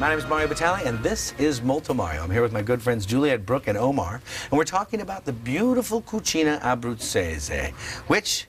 My name is Mario Batali, and this is Molto Mario. I'm here with my good friends Juliet, Brooke, and Omar, and we're talking about the beautiful cucina abruzzese, which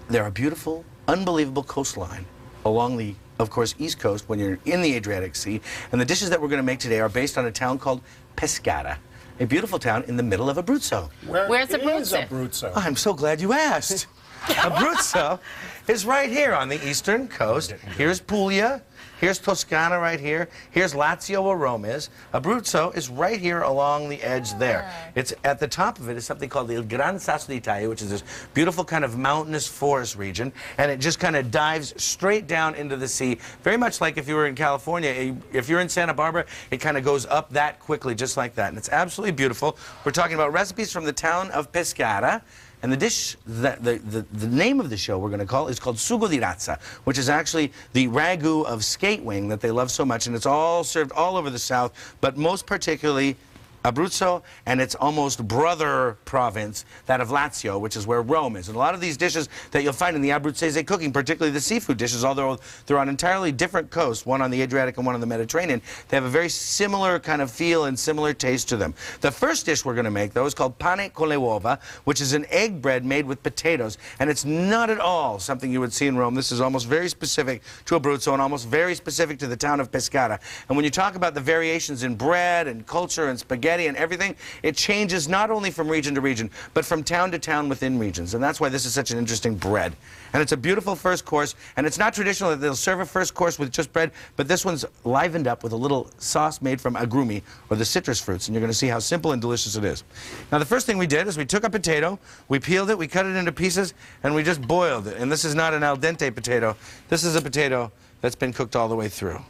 they're a beautiful, unbelievable coastline along the, of course, East Coast when you're in the Adriatic Sea. And the dishes that we're going to make today are based on a town called Pescara, a beautiful town in the middle of Abruzzo. Where's Abruzzo? Abruzzo? I'm so glad you asked. Abruzzo is right here on the eastern coast. Here's Puglia. Here's Toscana right here. Here's Lazio, where Rome is. Abruzzo is right here along the edge there. It's at the top of it is something called the Gran Sasso d'Italia, which is this beautiful kind of mountainous forest region, and it just kind of dives straight down into the sea, very much like if you were in California. If you're in Santa Barbara, it kind of goes up that quickly, just like that, and it's absolutely beautiful. We're talking about recipes from the town of Pescara. And the dish, the name of the show we're going to call is called Sugo di Razza, which is actually the ragu of skate wing that they love so much. And it's all served all over the South, but most particularly Abruzzo and its almost brother province, that of Lazio, which is where Rome is. And a lot of these dishes that you'll find in the Abruzzese cooking, particularly the seafood dishes, although they're on entirely different coasts, one on the Adriatic and one on the Mediterranean, they have a very similar kind of feel and similar taste to them. The first dish we're going to make, though, is called pane con le uova, which is an egg bread made with potatoes. And it's not at all something you would see in Rome. This is almost very specific to Abruzzo and almost very specific to the town of Pescara. And when you talk about the variations in bread and culture and spaghetti and everything, it changes not only from region to region, but from town to town within regions. And that's why this is such an interesting bread. And it's a beautiful first course, and it's not traditional that they'll serve a first course with just bread, but this one's livened up with a little sauce made from agrumi, or the citrus fruits, and you're going to see how simple and delicious it is. Now, the first thing we did is we took a potato, we peeled it, we cut it into pieces, and we just boiled it. And this is not an al dente potato. This is a potato that's been cooked all the way through.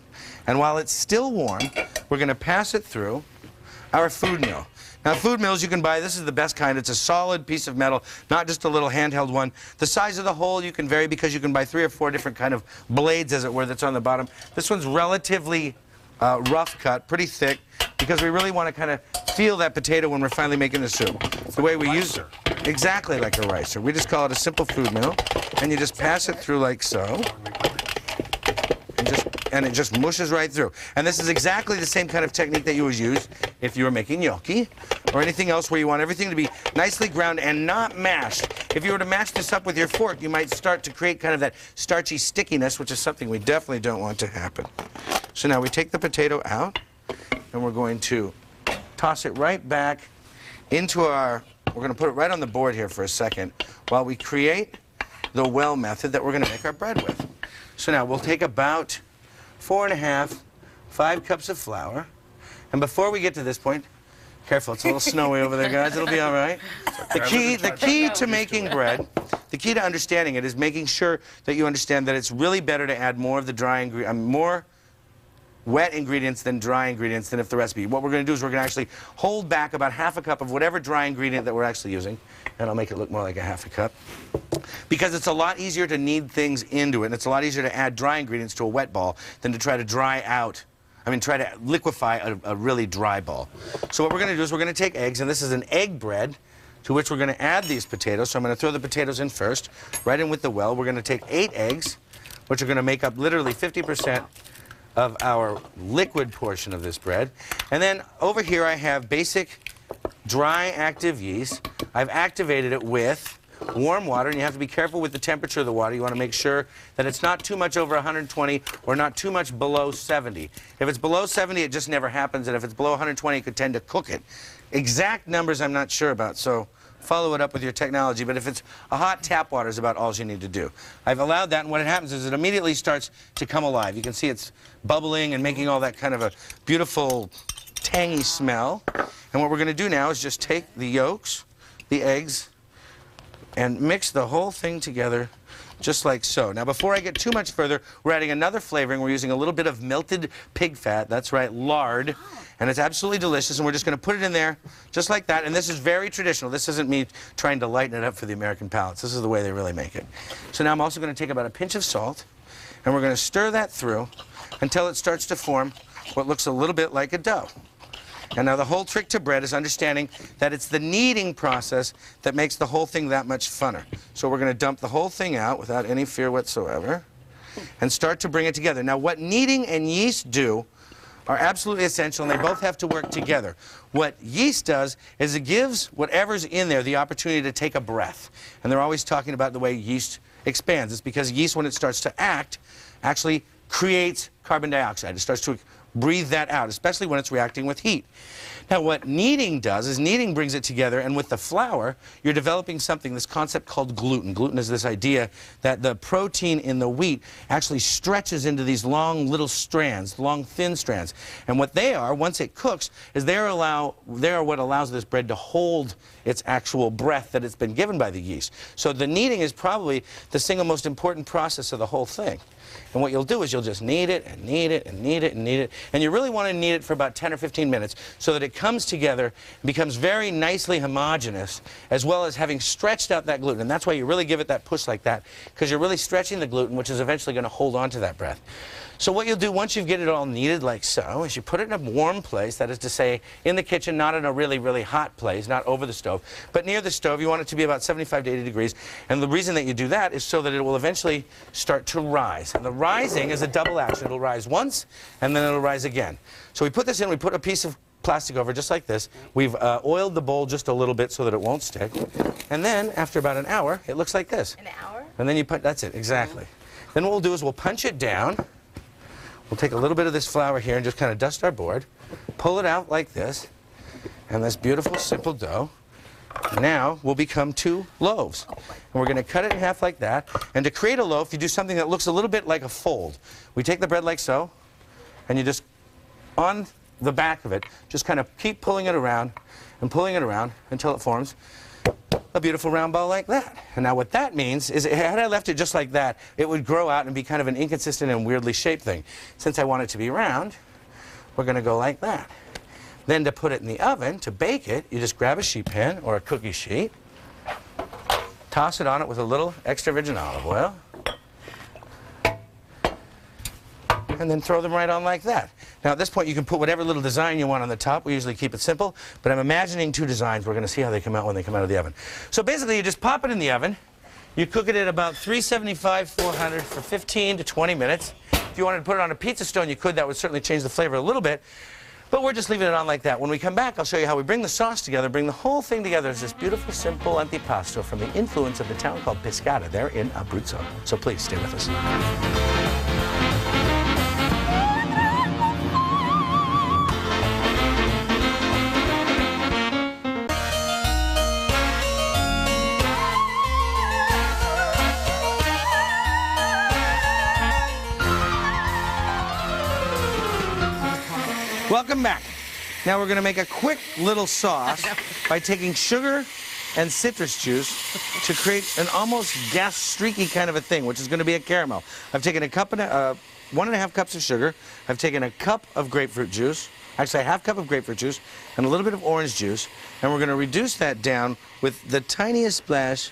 And while it's still warm, we're going to pass it through our food mill. Now, food mills you can buy, this is the best kind. It's a solid piece of metal, not just a little handheld one. The size of the hole you can vary because you can buy 3 or 4 different kind of blades, as it were, that's on the bottom. This one's relatively rough cut, pretty thick, because we really want to kind of feel that potato when we're finally making the soup. The way we use it, exactly like a ricer. We just call it a simple food mill, and you just pass it through like so. And it just mushes right through. And this is exactly the same kind of technique that you would use if you were making gnocchi or anything else where you want everything to be nicely ground and not mashed. If you were to mash this up with your fork, you might start to create kind of that starchy stickiness, which is something we definitely don't want to happen. So now we take the potato out, and we're going to toss it right back into our, we're going to put it right on the board here for a second while we create the well method that we're going to make our bread with. So now we'll take about 4½, 5 cups of flour. And before we get to this point, careful, it's a little snowy over there, guys. It'll be all right. The key to making bread, the key to understanding it is making sure that you understand that it's really better to add more of the dry more wet ingredients than dry ingredients than if the recipe. What we're going to do is we're going to actually hold back about ½ cup of whatever dry ingredient that we're actually using, and I'll make it look more like ½ cup, because it's a lot easier to knead things into it, and it's a lot easier to add dry ingredients to a wet ball than to try to try to liquefy a really dry ball. So what we're going to do is we're going to take eggs, and this is an egg bread to which we're going to add these potatoes. So I'm going to throw the potatoes in first, right in with the well. We're going to take 8 eggs, which are going to make up literally 50% of our liquid portion of this bread. And then over here I have basic dry active yeast. I've activated it with warm water, and you have to be careful with the temperature of the water. You want to make sure that it's not too much over 120 or not too much below 70. If it's below 70, it just never happens, and if it's below 120, it could tend to cook it. Exact numbers I'm not sure about, so follow it up with your technology, but if it's a hot tap water is about all you need to do. I've allowed that, and what happens is it immediately starts to come alive. You can see it's bubbling and making all that kind of a beautiful, tangy smell. And what we're going to do now is just take the yolks, the eggs, and mix the whole thing together just like so. Now, before I get too much further, we're adding another flavoring. We're using a little bit of melted pig fat. That's right, lard. And it's absolutely delicious, and we're just going to put it in there just like that. And this is very traditional. This isn't me trying to lighten it up for the American palates. This is the way they really make it. So now I'm also going to take about a pinch of salt, and we're going to stir that through until it starts to form what looks a little bit like a dough. And now the whole trick to bread is understanding that it's the kneading process that makes the whole thing that much funner. So we're going to dump the whole thing out without any fear whatsoever and start to bring it together. Now, what kneading and yeast do are absolutely essential, and they both have to work together. What yeast does is it gives whatever's in there the opportunity to take a breath. And they're always talking about the way yeast expands. It's because yeast, when it starts to act, actually creates carbon dioxide. It starts to breathe that out, especially when it's reacting with heat. Now, what kneading does is kneading brings it together, and with the flour, you're developing something, this concept called gluten. Gluten is this idea that the protein in the wheat actually stretches into these long little strands, long thin strands. And what they are, once it cooks, is they are what allows this bread to hold its actual breath that it's been given by the yeast. So the kneading is probably the single most important process of the whole thing. And what you'll do is you'll just knead it and knead it and knead it and knead it. And you really want to knead it for about 10 or 15 minutes so that it comes together and becomes very nicely homogeneous, as well as having stretched out that gluten. And that's why you really give it that push like that, because you're really stretching the gluten, which is eventually going to hold on to that breath. So what you'll do once you get it all kneaded like so is you put it in a warm place, that is to say in the kitchen, not in a really, really hot place, not over the stove, but near the stove. You want it to be about 75 to 80 degrees. And the reason that you do that is so that it will eventually start to rise. And the rising is a double action. It'll rise once, and then it'll rise again. So we put this in, we put a piece of plastic over just like this. We've oiled the bowl just a little bit so that it won't stick. And then after about an hour, it looks like this. An hour? And then you put, that's it, exactly. Then what we'll do is we'll punch it down. We'll take a little bit of this flour here and just kind of dust our board, pull it out like this, and this beautiful, simple dough now will become 2 loaves. And we're going to cut it in half like that. And to create a loaf, you do something that looks a little bit like a fold. We take the bread like so, and you just, on the back of it, just kind of keep pulling it around and pulling it around until it forms a beautiful round ball like that. And now what that means is, had I left it just like that, it would grow out and be kind of an inconsistent and weirdly shaped thing. Since I want it to be round, we're going to go like that. Then to put it in the oven, to bake it, you just grab a sheet pan or a cookie sheet, toss it on it with a little extra virgin olive oil, and then throw them right on like that. Now at this point you can put whatever little design you want on the top. We usually keep it simple, but I'm imagining 2 designs. We're going to see how they come out when they come out of the oven. So basically you just pop it in the oven. You cook it at about 375, 400 for 15 to 20 minutes. If you wanted to put it on a pizza stone, you could. That would certainly change the flavor a little bit. But we're just leaving it on like that. When we come back, I'll show you how we bring the sauce together, bring the whole thing together as this beautiful, simple antipasto from the influence of the town called Pescara there in Abruzzo. So please stay with us. Welcome back. Now we're going to make a quick little sauce by taking sugar and citrus juice to create an almost gas streaky kind of a thing, which is going to be a caramel. I've taken 1.5 cups of sugar. I've taken a cup of grapefruit juice, actually a half cup of grapefruit juice, and a little bit of orange juice. And we're going to reduce that down with the tiniest splash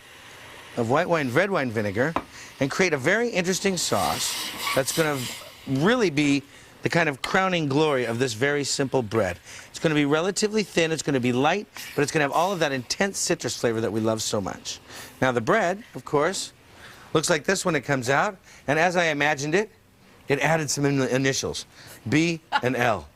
of white wine, red wine vinegar, and create a very interesting sauce that's going to really be the kind of crowning glory of this very simple bread. It's going to be relatively thin, it's going to be light, but it's going to have all of that intense citrus flavor that we love so much. Now the bread, of course, looks like this when it comes out, and as I imagined it, it added some initials, B and L.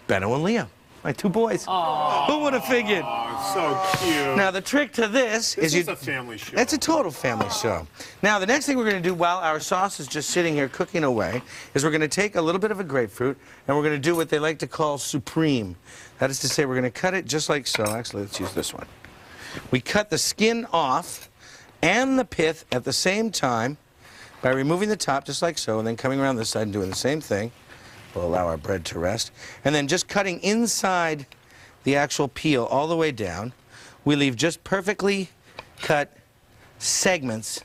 Benno and Leo, my 2 boys. Aww. Who would have figured? So cute. Now the trick to this is a family show. It's a total family show. Now the next thing we're going to do while our sauce is just sitting here cooking away is we're going to take a little bit of a grapefruit and we're going to do what they like to call supreme. That is to say, we're going to cut it just like so. Actually, let's use this one. We cut the skin off and the pith at the same time by removing the top just like so, and then coming around this side and doing the same thing. We'll allow our bread to rest. And then just cutting inside the actual peel all the way down, we leave just perfectly cut segments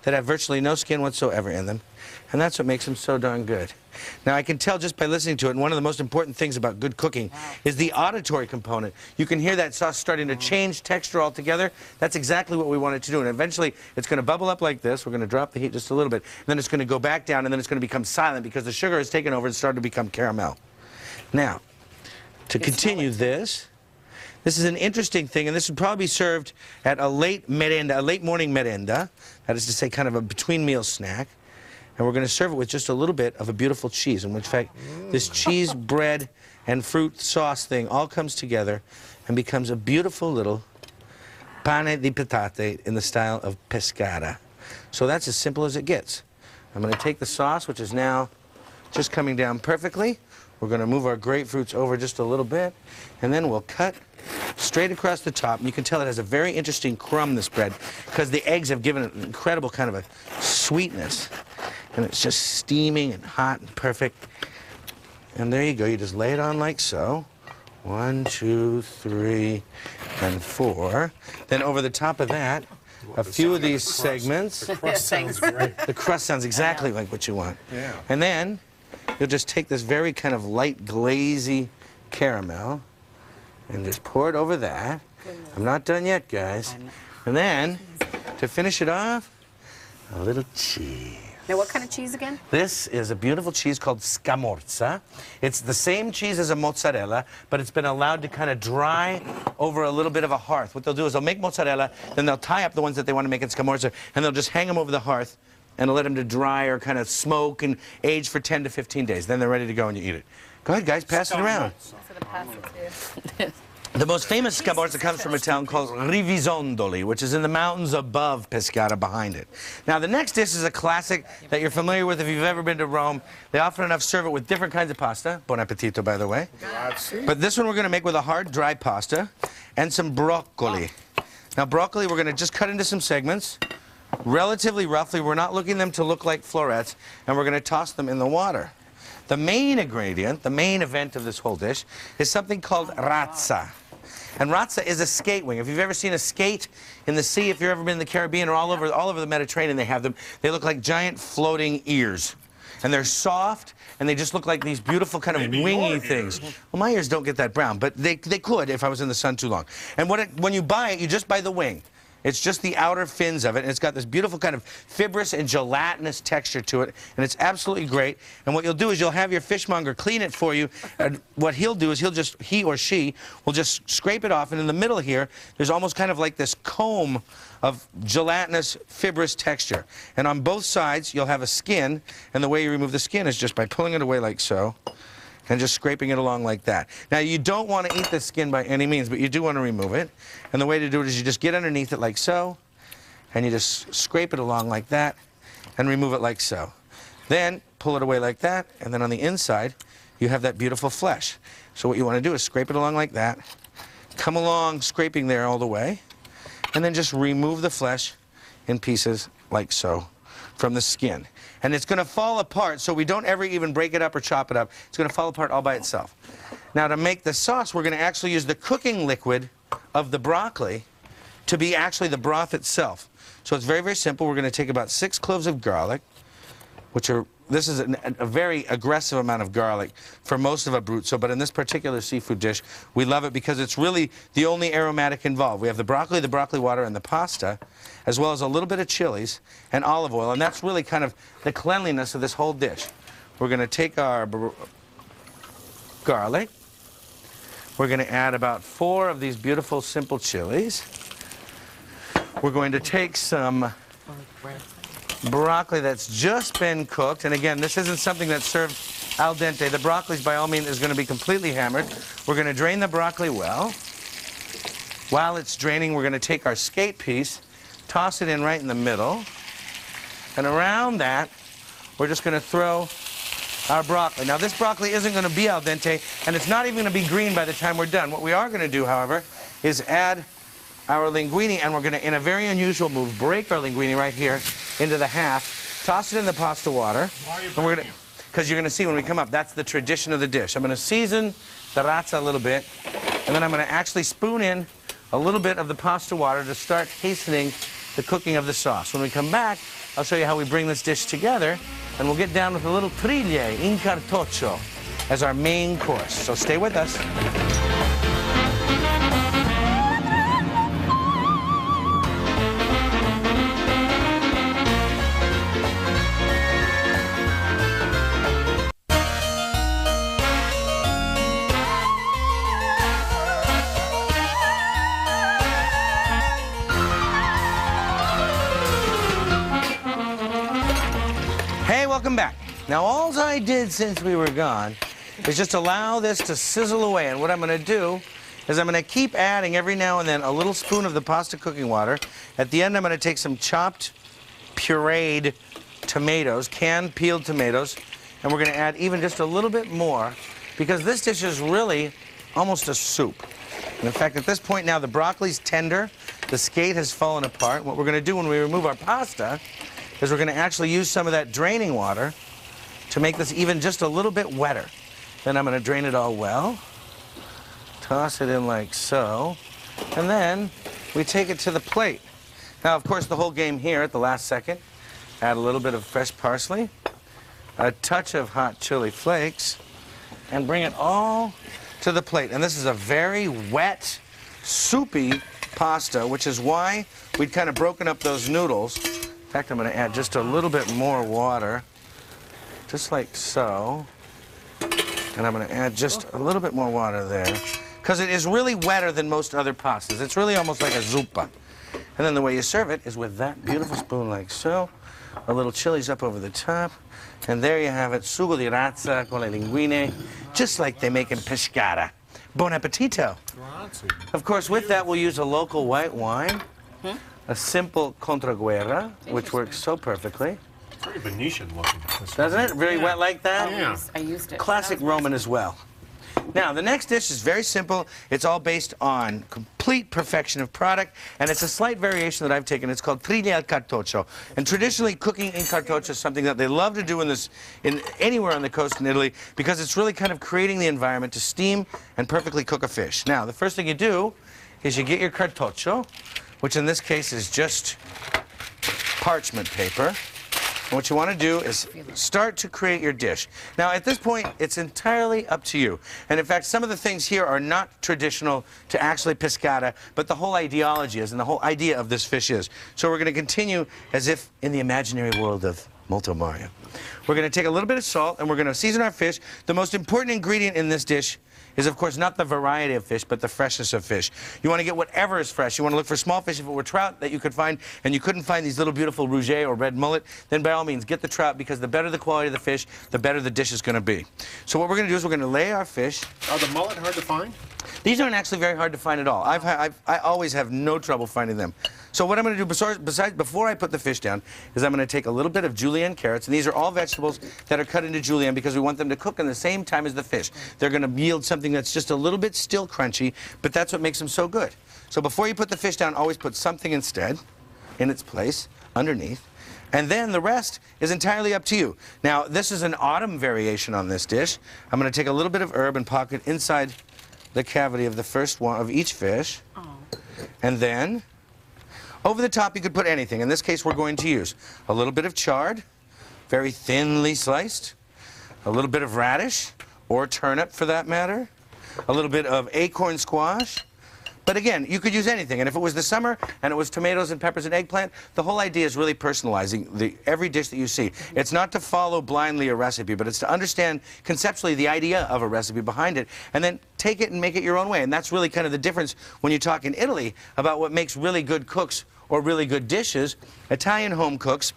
that have virtually no skin whatsoever in them. And that's what makes them so darn good. Now I can tell just by listening to it, and one of the most important things about good cooking is the auditory component. You can hear that sauce starting to change texture altogether. That's exactly what we want it to do. And eventually it's going to bubble up like this. We're going to drop the heat just a little bit. And then it's going to go back down, and then it's going to become silent because the sugar has taken over and started to become caramel. Now, to continue this is an interesting thing, and this would probably be served at a late merenda, a late morning merenda. That is to say, kind of a between meal snack. and we're going to serve it with just a little bit of a beautiful cheese. In fact, this cheese, bread, and fruit sauce thing all comes together and becomes a beautiful little pane di patate in the style of pescara. So that's as simple as it gets. I'm going to take the sauce, which is now just coming down perfectly. We're going to move our grapefruits over just a little bit, and then we'll cut straight across the top. And you can tell it has a very interesting crumb, this bread, because the eggs have given it an incredible kind of a sweetness. And it's just steaming and hot and perfect. And there you go. You just lay it on like so. 1, 2, 3, and 4. Then over the top of that, a few of these segments. The crust sounds great. The crust sounds exactly like what you want. Yeah. And then you'll just take this very kind of light glazy caramel and just pour it over that. I'm not done yet, guys. And then, to finish it off, a little cheese. Now, what kind of cheese again? This is a beautiful cheese called scamorza. It's the same cheese as a mozzarella, but it's been allowed to kind of dry over a little bit of a hearth. What they'll do is they'll make mozzarella, then they'll tie up the ones that they want to make in scamorza, and they'll just hang them over the hearth and let them to dry or kind of smoke and age for 10 to 15 days. Then they're ready to go and you eat it. Go ahead, guys, pass it around. The most famous scamorza comes from a town called Rivisondoli, which is in the mountains above Pescara, behind it. Now, the next dish is a classic that you're familiar with if you've ever been to Rome. They often enough serve it with different kinds of pasta. Buon appetito, by the way. Grazie. But this one we're going to make with a hard, dry pasta and some broccoli. Now, broccoli we're going to just cut into some segments, relatively roughly. We're not looking them to look like florets, and we're going to toss them in the water. The main ingredient, the main event of this whole dish, is something called razza. And razza is a skate wing. If you've ever seen a skate in the sea, if you've ever been in the Caribbean or all over the Mediterranean, they have them. They look like giant floating ears. And they're soft, and they just look like these beautiful kind of Maybe wingy your things. ears. Well, my ears don't get that brown, but they could if I was in the sun too long. And when you buy it, you just buy the wing. It's just the outer fins of it, and it's got this beautiful kind of fibrous and gelatinous texture to it, and it's absolutely great. And what you'll do is you'll have your fishmonger clean it for you, and what he'll do is he or she will just scrape it off, and in the middle here, there's almost kind of like this comb of gelatinous, fibrous texture. And on both sides, you'll have a skin, and the way you remove the skin is just by pulling it away like so, and just scraping it along like that. Now, you don't want to eat the skin by any means, but you do want to remove it. And the way to do it is you just get underneath it like so, and you just scrape it along like that, and remove it like so. Then, pull it away like that, and then on the inside, you have that beautiful flesh. So what you want to do is scrape it along like that, come along scraping there all the way, and then just remove the flesh in pieces like so from the skin. And it's going to fall apart, so we don't ever even break it up or chop it up. It's going to fall apart all by itself. Now, to make the sauce, we're going to actually use the cooking liquid of the broccoli to be actually the broth itself. So it's very, very simple. We're going to take about 6 cloves of garlic, this is a very aggressive amount of garlic for most of Abruzzo, but in this particular seafood dish, we love it because it's really the only aromatic involved. We have the broccoli water, and the pasta, as well as a little bit of chilies and olive oil, and that's really kind of the cleanliness of this whole dish. We're going to take our garlic. We're going to add about 4 of these beautiful, simple chilies. We're going to take some broccoli that's just been cooked, and again, this isn't something that's served al dente. The broccoli, by all means, is going to be completely hammered. We're going to drain the broccoli well. While it's draining, we're going to take our skate piece, toss it in right in the middle, and around that, we're just going to throw our broccoli. Now, this broccoli isn't going to be al dente, and it's not even going to be green by the time we're done. What we are going to do, however, is add our linguine, and we're going to, in a very unusual move, break our linguine right here into the half, toss it in the pasta water, and we're going to, because you're going to see when we come up, that's the tradition of the dish. I'm going to season the razza a little bit, and then I'm going to actually spoon in a little bit of the pasta water to start hastening the cooking of the sauce. When we come back, I'll show you how we bring this dish together, and we'll get down with a little triglie in cartoccio as our main course. So stay with us. back. Now, all I did since we were gone is just allow this to sizzle away. And what I'm going to do is I'm going to keep adding every now and then a little spoon of the pasta cooking water. At the end, I'm going to take some chopped, pureed tomatoes, canned peeled tomatoes, and we're going to add even just a little bit more because this dish is really almost a soup. And in fact, at this point now, the broccoli's tender, the skate has fallen apart. What we're going to do when we remove our pasta is we're going to actually use some of that draining water to make this even just a little bit wetter. Then I'm going to drain it all well, toss it in like so, and then we take it to the plate. Now, of course, the whole game here at the last second, add a little bit of fresh parsley, a touch of hot chili flakes, and bring it all to the plate. And this is a very wet, soupy pasta, which is why we'd kind of broken up those noodles. In fact, I'm going to add just a little bit more water, just like so. And I'm going to add just a little bit more water there, because it is really wetter than most other pastas. It's really almost like a zuppa. And then the way you serve it is with that beautiful spoon like so. A little chilies up over the top. And there you have it, Sugo di Razza con le linguine, just like they make in Pescara. Buon appetito. Grazie. Of course, with that, we'll use a local white wine, a simple Contraguerra, which works so perfectly. Very Venetian looking. Doesn't it? Really wet like that? Yeah. I used it. Classic Roman as well. Now, the next dish is very simple. It's all based on complete perfection of product, and it's a slight variation that I've taken. It's called triglia al cartoccio. And traditionally, cooking in cartoccio is something that they love to do in anywhere on the coast in Italy, because it's really kind of creating the environment to steam and perfectly cook a fish. Now, the first thing you do is you get your cartoccio, which in this case is just parchment paper. And what you want to do is start to create your dish. Now, at this point, it's entirely up to you. And in fact, some of the things here are not traditional to actually pescata, but the whole ideology is, and the whole idea of this fish is. So we're going to continue as if in the imaginary world of Molto Mario. We're going to take a little bit of salt, and we're going to season our fish. The most important ingredient in this dish is, of course, not the variety of fish, but the freshness of fish. You want to get whatever is fresh. You want to look for small fish. If it were trout that you could find, and you couldn't find these little beautiful rouget or red mullet, then by all means, get the trout, because the better the quality of the fish, the better the dish is going to be. So what we're going to do is we're going to lay our fish. Are the mullet hard to find? These aren't actually very hard to find at all. I always have no trouble finding them. So what I'm going to do before I put the fish down is I'm going to take a little bit of julienne carrots, and these are all vegetables that are cut into julienne because we want them to cook in the same time as the fish. They're going to yield something that's just a little bit still crunchy, but that's what makes them so good. So before you put the fish down, always put something instead in its place underneath. And then the rest is entirely up to you. Now, this is an autumn variation on this dish. I'm going to take a little bit of herb and pocket inside the cavity of the first one of each fish. Oh. And then over the top, you could put anything. In this case, we're going to use a little bit of chard, very thinly sliced, a little bit of radish, or turnip for that matter, a little bit of acorn squash. But again, you could use anything. And if it was the summer and it was tomatoes and peppers and eggplant, the whole idea is really personalizing every dish that you see. It's not to follow blindly a recipe, but it's to understand conceptually the idea of a recipe behind it, and then take it and make it your own way. And that's really kind of the difference when you talk in Italy about what makes really good cooks or really good dishes. Italian home cooks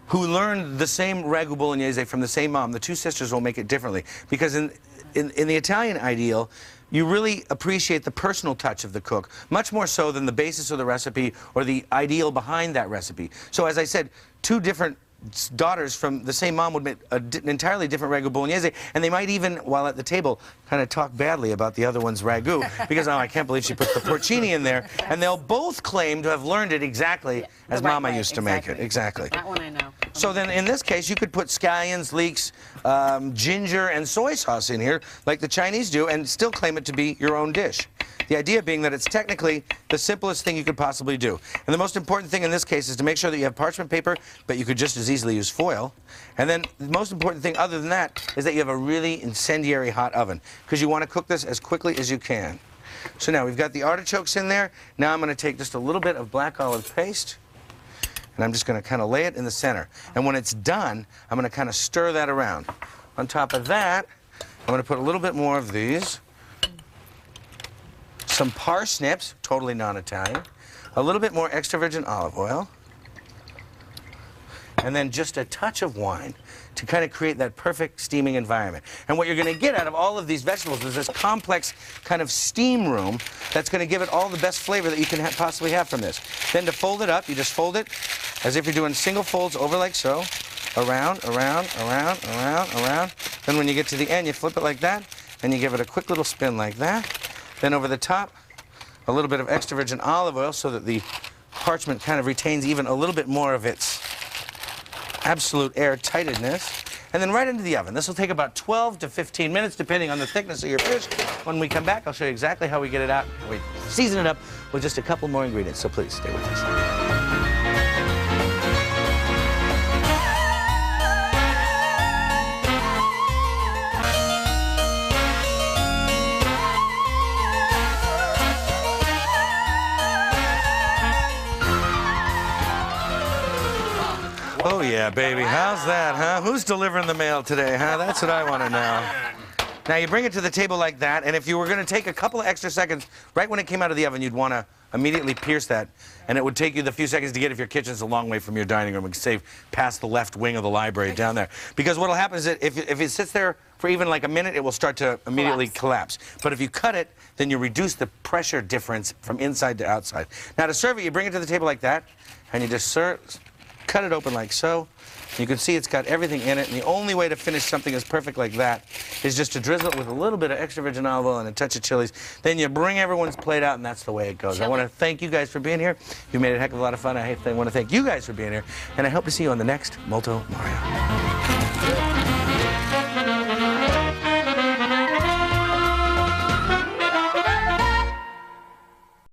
who learned the same ragu bolognese from the same mom, the two sisters will make it differently. Because in the Italian ideal, you really appreciate the personal touch of the cook, much more so than the basis of the recipe or the ideal behind that recipe. So as I said, two different daughters from the same mom would make an entirely different ragu bolognese, and they might even, while at the table, kind of talk badly about the other one's ragu, because, oh, I can't believe she put the porcini in there, and they'll both claim to have learned it exactly as right Mama way, used to make it. Exactly. That one I know. So then, in this case, you could put scallions, leeks, ginger, and soy sauce in here, like the Chinese do, and still claim it to be your own dish. The idea being that it's technically the simplest thing you could possibly do. And the most important thing in this case is to make sure that you have parchment paper, but you could just as easily use foil. And then the most important thing other than that is that you have a really incendiary hot oven, because you want to cook this as quickly as you can. So now we've got the artichokes in there. Now I'm going to take just a little bit of black olive paste, and I'm just going to kind of lay it in the center. And when it's done, I'm going to kind of stir that around. On top of that, I'm going to put a little bit more of these. Some parsnips, totally non-Italian, a little bit more extra virgin olive oil, and then just a touch of wine to kind of create that perfect steaming environment. And what you're going to get out of all of these vegetables is this complex kind of steam room that's going to give it all the best flavor that you can possibly have from this. Then to fold it up, you just fold it as if you're doing single folds over like so, around, around, around, around, around. Then when you get to the end, you flip it like that, and you give it a quick little spin like that. Then over the top, a little bit of extra virgin olive oil so that the parchment kind of retains even a little bit more of its absolute airtightedness. And then right into the oven. This will take about 12 to 15 minutes, depending on the thickness of your fish. When we come back, I'll show you exactly how we get it out. We season it up with just a couple more ingredients, so please stay with us. Oh, yeah, baby. How's that, huh? Who's delivering the mail today, huh? That's what I want to know. Now, you bring it to the table like that, and if you were going to take a couple of extra seconds, right when it came out of the oven, you'd want to immediately pierce that, and it would take you the few seconds to get if your kitchen's a long way from your dining room. We can save past the left wing of the library down there. Because what will happen is that if it sits there for even like a minute, it will start to immediately collapse. But if you cut it, then you reduce the pressure difference from inside to outside. Now, to serve it, you bring it to the table like that, and you just cut it open like so. You can see it's got everything in it, and the only way to finish something as perfect like that is just to drizzle it with a little bit of extra virgin olive oil and a touch of chilies. Then you bring everyone's plate out, and that's the way it goes. I want to thank you guys for being here. You made it a heck of a lot of fun. I want to thank you guys for being here, and I hope to see you on the next Molto Mario.